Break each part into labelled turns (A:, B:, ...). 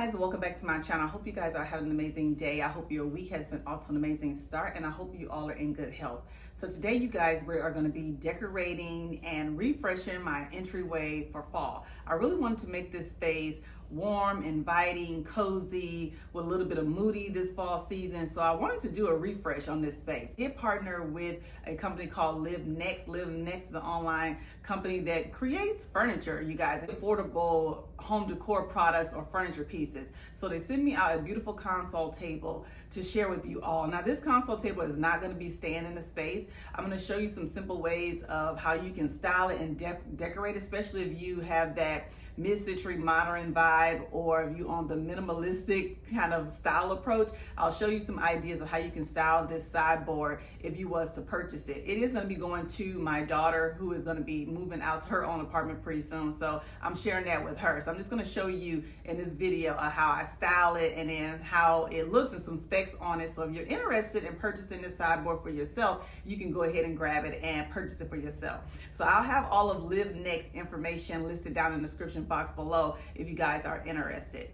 A: guys, welcome back to my channel. I hope you guys are having an amazing day. I hope your week has been off to an amazing start, and I hope you all are in good health. So today, you guys, we are going to be decorating and refreshing my entryway for fall. I really wanted to make this space warm, inviting, cozy, with a little bit of moody this fall season. So I wanted to do a refresh on this space. Get partnered with a company called LivNiX. LivNiX is an online company that creates furniture, you guys, affordable home decor products or furniture pieces. So they sent me out a beautiful console table to share with you all. Now this console table is not going to be staying in the space. I'm going to show you some simple ways of how you can style it and decorate, especially if you have that mid-century modern vibe, or if you on the minimalistic kind of style approach. I'll show you some ideas of how you can style this sideboard if you was to purchase it. It is going to be going to my daughter, who is going to be moving out to her own apartment pretty soon, so I'm sharing that with her. So I'm just going to show you in this video how I style it and then how it looks and some specs on it. So if you're interested in purchasing this sideboard for yourself, you can go ahead and grab it and purchase it for yourself. So I'll have all of LivNiX information listed down in the description box below if you guys are interested.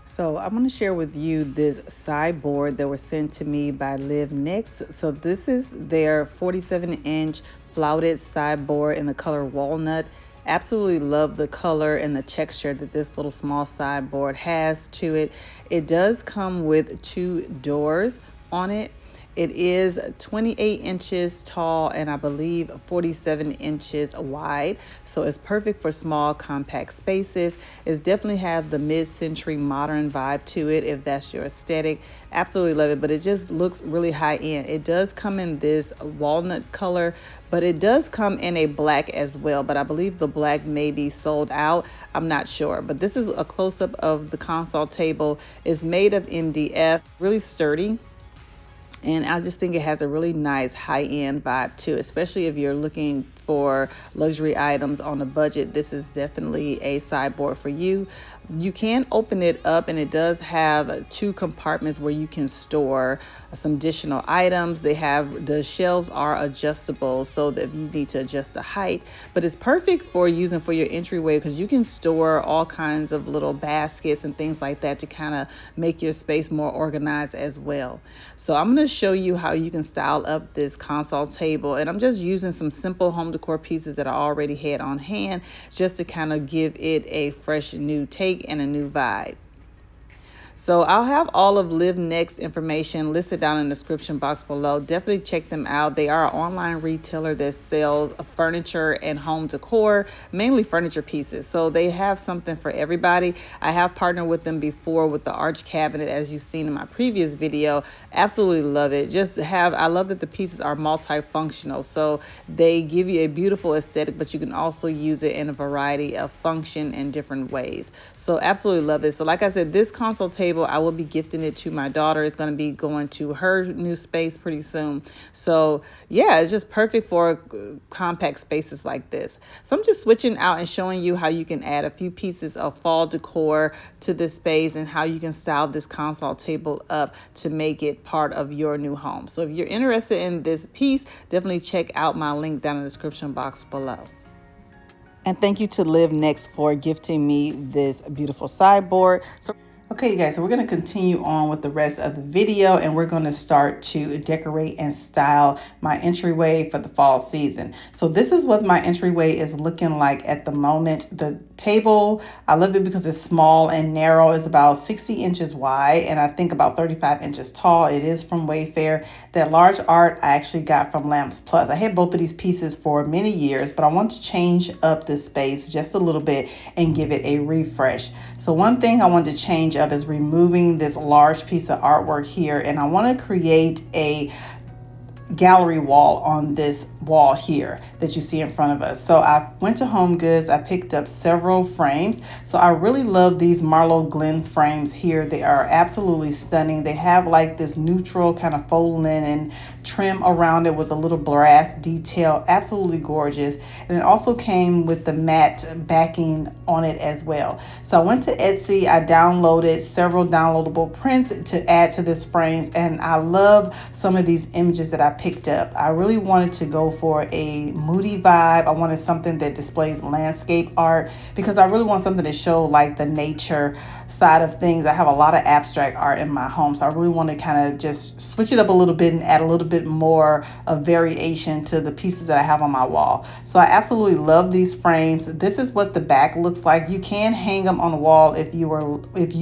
A: So I'm going to share with you this sideboard that was sent to me by LivNiX. So this is their 47-inch flouted sideboard in the color walnut. Absolutely love the color and the texture that this little small sideboard has to it. It does come with 2 doors on it. It is 28 inches tall and I believe 47 inches wide. So it's perfect for small, compact spaces. It's definitely have the mid-century modern vibe to it if that's your aesthetic. Absolutely love it, but it just looks really high end. It does come in this walnut color, but it does come in a black as well. But I believe the black may be sold out. I'm not sure. But this is a close-up of the console table. It's made of MDF, really sturdy. And I just think it has a really nice high-end vibe too, especially if you're looking for luxury items on a budget. This is definitely a sideboard for you. You can open it up and it does have 2 compartments where you can store some additional items. The shelves are adjustable so that if you need to adjust the height, but it's perfect for using for your entryway because you can store all kinds of little baskets and things like that to kind of make your space more organized as well. So I'm going to show you how you can style up this console table, and I'm just using some simple home decor pieces that I already had on hand just to kind of give it a fresh new take and a new vibe. So I'll have all of LivNiX information listed down in the description box below. Definitely check them out. They are an online retailer that sells furniture and home decor, mainly furniture pieces. So they have something for everybody. I have partnered with them before with the arch cabinet, as you've seen in my previous video. Absolutely love it. I love that the pieces are multifunctional. So they give you a beautiful aesthetic, but you can also use it in a variety of function and different ways. So absolutely love it. So like I said, this console table, I will be gifting it to my daughter. It's going to be going to her new space pretty soon. So yeah, it's just perfect for compact spaces like this. So I'm just switching out and showing you how you can add a few pieces of fall decor to this space and how you can style this console table up to make it part of your new home. So if you're interested in this piece, definitely check out my link down in the description box below. And thank you to LivNiX for gifting me this beautiful sideboard. Okay, you guys, so we're going to continue on with the rest of the video, and we're going to start to decorate and style my entryway for the fall season. So this is what my entryway is looking like at the moment. The table, I love it because it's small and narrow. It's about 60 inches wide and I think about 35 inches tall. It is from Wayfair. That large art I actually got from Lamps Plus. I had both of these pieces for many years, but I want to change up this space just a little bit and give it a refresh. So one thing I wanted to change up is removing this large piece of artwork here, and I want to create a gallery wall on this wall here that you see in front of us. So I went to Home Goods. I picked up several frames. So I really love these Marlowe Glen frames here. They are absolutely stunning. They have like this neutral kind of faux linen trim around it with a little brass detail. Absolutely gorgeous. And it also came with the matte backing on it as well. So I went to Etsy. I downloaded several downloadable prints to add to this frames, and I love some of these images that I picked up. I really wanted to go for a moody vibe. I wanted something that displays landscape art because I really want something to show like the nature side of things. I have a lot of abstract art in my home, so I really want to kind of just switch it up a little bit and add a little bit more of variation to the pieces that I have on my wall. So I absolutely love these frames. This is what the back looks like. You can hang them on the wall if you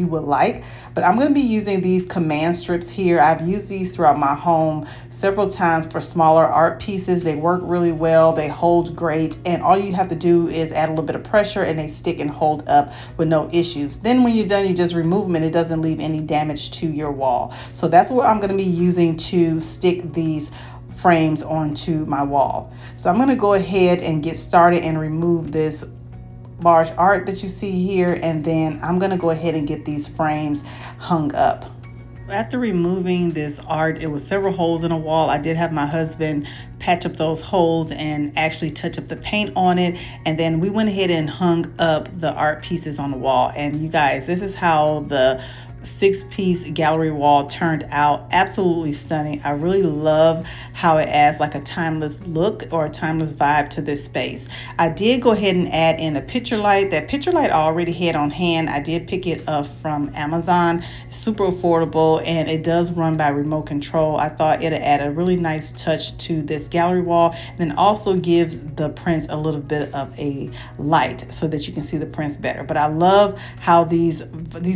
A: would like, but I'm going to be using these command strips here. I've used these throughout my home several times for smaller art pieces. They work really well, they hold great, and all you have to do is add a little bit of pressure and they stick and hold up with no issues. Then when you're done, you just remove them and it doesn't leave any damage to your wall. So that's what I'm going to be using to stick these frames onto my wall. So I'm going to go ahead and get started and remove this large art that you see here, and then I'm going to go ahead and get these frames hung up. After removing this art, it was several holes in a wall. I did have my husband patch up those holes and actually touch up the paint on it, and then we went ahead and hung up the art pieces on the wall. And you guys, this is how the 6-piece gallery wall turned out. Absolutely stunning. I really love how it adds like a timeless look or a timeless vibe to this space. I did go ahead and add in a picture light. That picture light I already had on hand. I did pick it up from Amazon. It's super affordable and it does run by remote control. I thought it'd add a really nice touch to this gallery wall, and then also gives the prints a little bit of a light so that you can see the prints better. But I love how these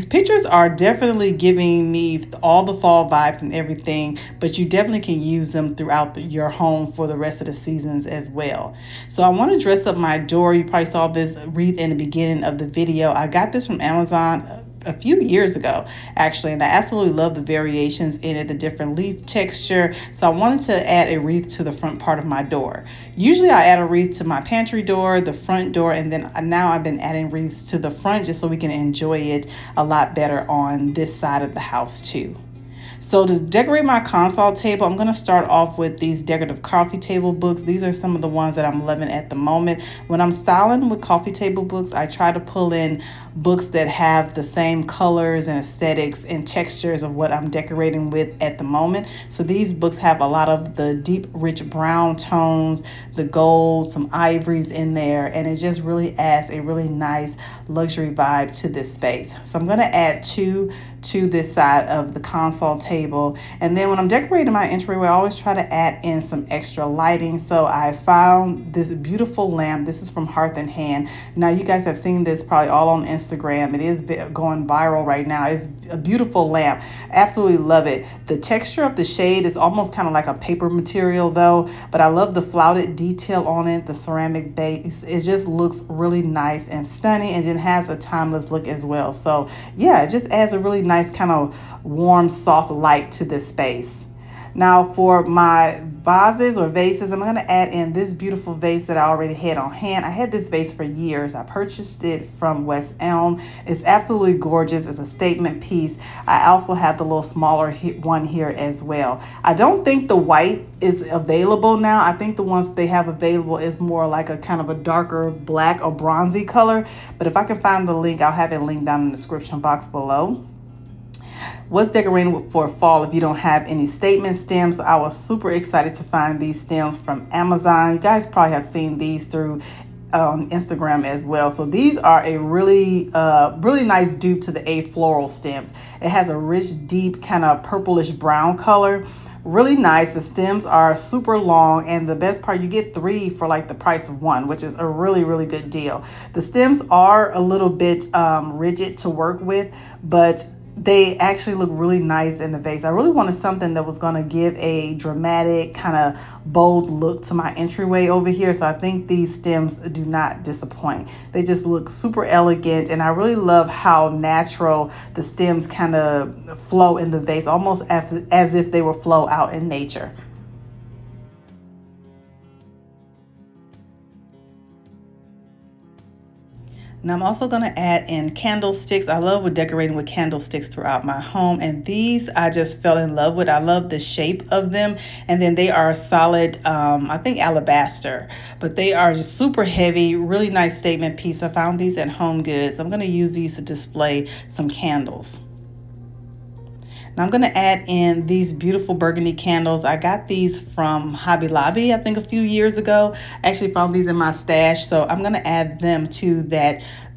A: pictures are definitely giving me all the fall vibes and everything, but you definitely can use them throughout your home for the rest of the seasons as well. So I want to dress up my door. You probably saw this wreath in the beginning of the video. I got this from Amazon a few years ago actually, and I absolutely love the variations in it, the different leaf texture. So I wanted to add a wreath to the front part of my door. Usually I add a wreath to my pantry door, the front door, and then now I've been adding wreaths to the front just so we can enjoy it a lot better on this side of the house too. So to decorate my console table, I'm going to start off with these decorative coffee table books. These are some of the ones that I'm loving at the moment. When I'm styling with coffee table books, I try to pull in books that have the same colors and aesthetics and textures of what I'm decorating with at the moment. So these books have a lot of the deep, rich brown tones, the gold, some ivories in there, and it just really adds a really nice luxury vibe to this space. So I'm going to add two to this side of the console table, and then when I'm decorating my entryway, I always try to add in some extra lighting. So I found this beautiful lamp. This is from Hearth and Hand. Now you guys have seen this probably all on Instagram. It is going viral right now. It's a beautiful lamp. Absolutely love it. The texture of the shade is almost kind of like a paper material though, but I love the flouted detail on it, the ceramic base. It just looks really nice and stunning, and it has a timeless look as well. So yeah, it just adds a really nice kind of warm, soft light to this space. Now for my vases or vases, I'm going to add in this beautiful vase that I already had on hand. I had this vase for years. I purchased it from West Elm. It's absolutely gorgeous. It's a statement piece. I also have the little smaller one here as well. I don't think the white is available now. I think the ones they have available is more like a kind of a darker black or bronzy color. But if I can find the link, I'll have it linked down in the description box below. What's decorating for fall if you don't have any statement stems? I was super excited to find these stems from Amazon. You guys probably have seen these through Instagram as well. So these are a really nice dupe to the A floral stems. It has a rich, deep kind of purplish brown color. Really nice. The stems are super long, and the best part, you get 3 for like the price of 1, which is a really good deal. The stems are a little bit rigid to work with, but they actually look really nice in the vase. I really wanted something that was going to give a dramatic, kind of bold look to my entryway over here. So I think these stems do not disappoint. They just look super elegant, and I really love how natural the stems kind of flow in the vase, almost as if they would flow out in nature. Now I'm also going to add in candlesticks. I love decorating with candlesticks throughout my home, and these I just fell in love with. I love the shape of them, and then they are solid, I think alabaster, but they are just super heavy, really nice statement piece. I found these at Home Goods. I'm going to use these to display some candles. And I'm gonna add in these beautiful burgundy candles. I got these from Hobby Lobby, I think a few years ago. I actually found these in my stash, so I'm gonna add them to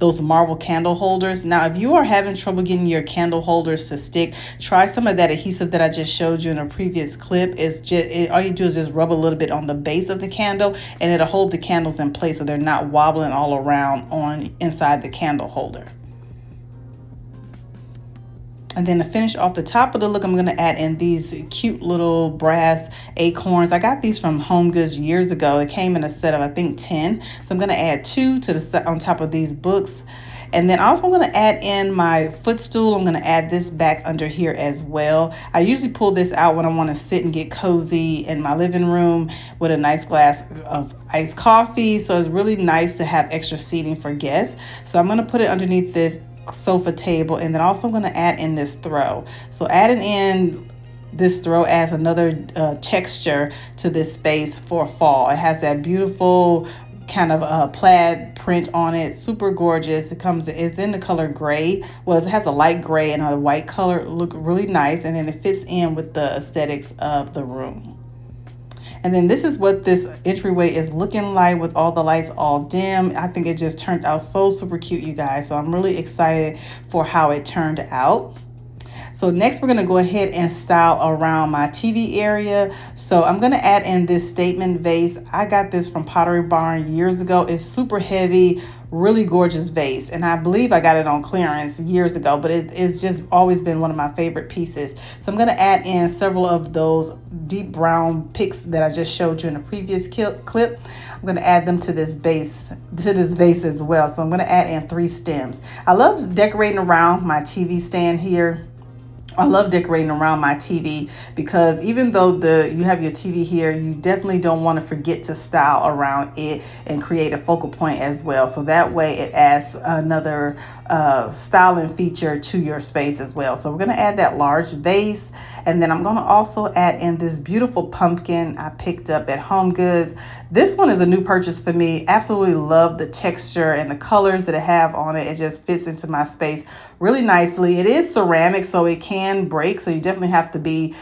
A: those marble candle holders. Now, if you are having trouble getting your candle holders to stick, try some of that adhesive that I just showed you in a previous clip. All you do is just rub a little bit on the base of the candle, and it'll hold the candles in place so they're not wobbling all around on inside the candle holder. And then to finish off the top of the look, I'm going to add in these cute little brass acorns. I got these from Home Goods years ago. It came in a set of, I think, 10. So I'm going to add 2 to the set on top of these books. And then also I'm going to add in my footstool. I'm going to add this back under here as well. I usually pull this out when I want to sit and get cozy in my living room with a nice glass of iced coffee. So it's really nice to have extra seating for guests. So I'm going to put it underneath this sofa table, and then also I'm going to add in this throw. So adding in this throw adds another texture to this space for fall. It has that beautiful kind of plaid print on it, super gorgeous. It's in the color gray. Well, it has a light gray and a white color, look really nice, and then it fits in with the aesthetics of the room. And then this is what this entryway is looking like with all the lights all dim. I think it just turned out so super cute, you guys. So I'm really excited for how it turned out. So next we're gonna go ahead and style around my TV area. So I'm gonna add in this statement vase. I got this from Pottery Barn years ago. It's super heavy, really gorgeous vase. And I believe I got it on clearance years ago, but it's just always been one of my favorite pieces. So I'm gonna add in several of those deep brown picks that I just showed you in a previous clip. I'm gonna add them to this vase as well. So I'm gonna add in 3 stems. I love decorating around my TV stand here. I love decorating around my TV because even though you have your TV here, you definitely don't want to forget to style around it and create a focal point as well. So that way it adds another styling feature to your space as well. So we're going to add that large vase, and then I'm going to also add in this beautiful pumpkin I picked up at Home Goods. This one is a new purchase for me. Absolutely love the texture and the colors that it have on it. It just fits into my space really nicely. It is ceramic, so it can break, so you definitely have to be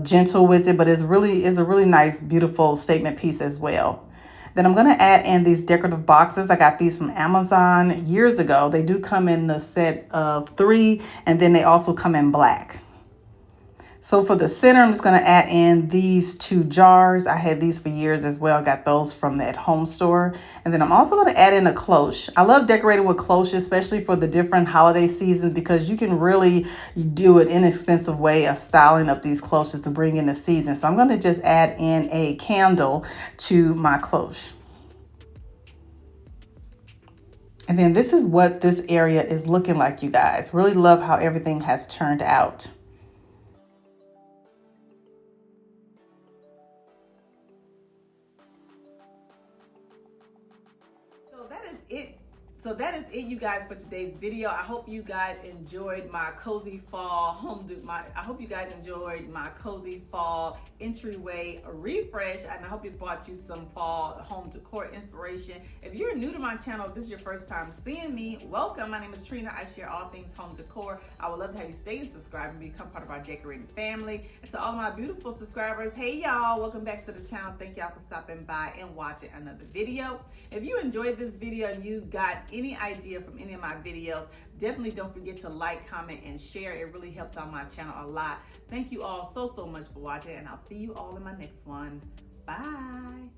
A: gentle with it, but it's a really nice, beautiful statement piece as well. Then I'm going to add in these decorative boxes. I got these from Amazon years ago. They do come in the set of 3, and then they also come in black. So for the center, I'm just going to add in these 2 jars. I had these for years as well. Got those from that home store. And then I'm also going to add in a cloche. I love decorating with cloches, especially for the different holiday seasons, because you can really do an inexpensive way of styling up these cloches to bring in the season. So I'm going to just add in a candle to my cloche. And then this is what this area is looking like, you guys. Really love how everything has turned out. So that is it, you guys, for today's video. I hope you guys enjoyed my cozy fall I hope you guys enjoyed my cozy fall entryway refresh, and I hope it brought you some fall home decor inspiration. If you're new to my channel, if this is your first time seeing me, welcome. My name is Trina. I share all things home decor. I would love to have you stay and subscribe and become part of our decorating family. And to all my beautiful subscribers, hey y'all, welcome back to the channel. Thank y'all for stopping by and watching another video. If you enjoyed this video and you got any idea from any of my videos, definitely don't forget to like, comment, and share. It really helps out my channel a lot. Thank you all so much for watching, and I'll see you all in my next one. Bye.